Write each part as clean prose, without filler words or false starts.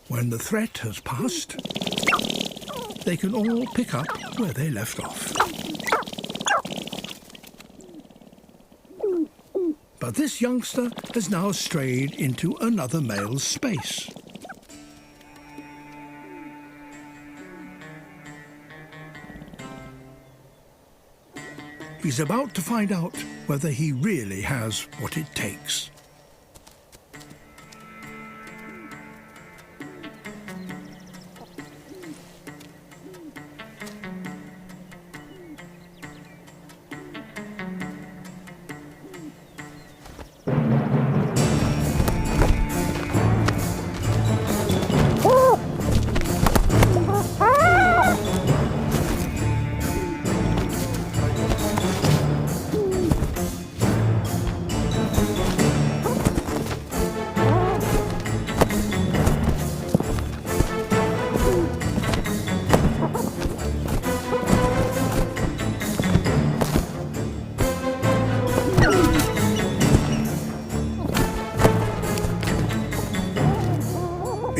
When the threat has passed, they can all pick up where they left off. But this youngster has now strayed into another male's space. He's about to find out whether he really has what it takes.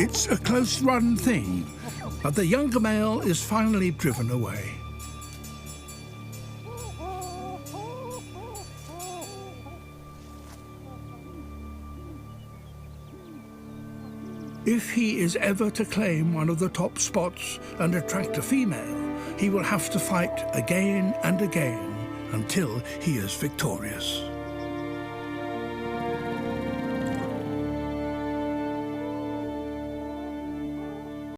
It's a close-run thing, but the younger male is finally driven away. If he is ever to claim one of the top spots and attract a female, he will have to fight again and again until he is victorious.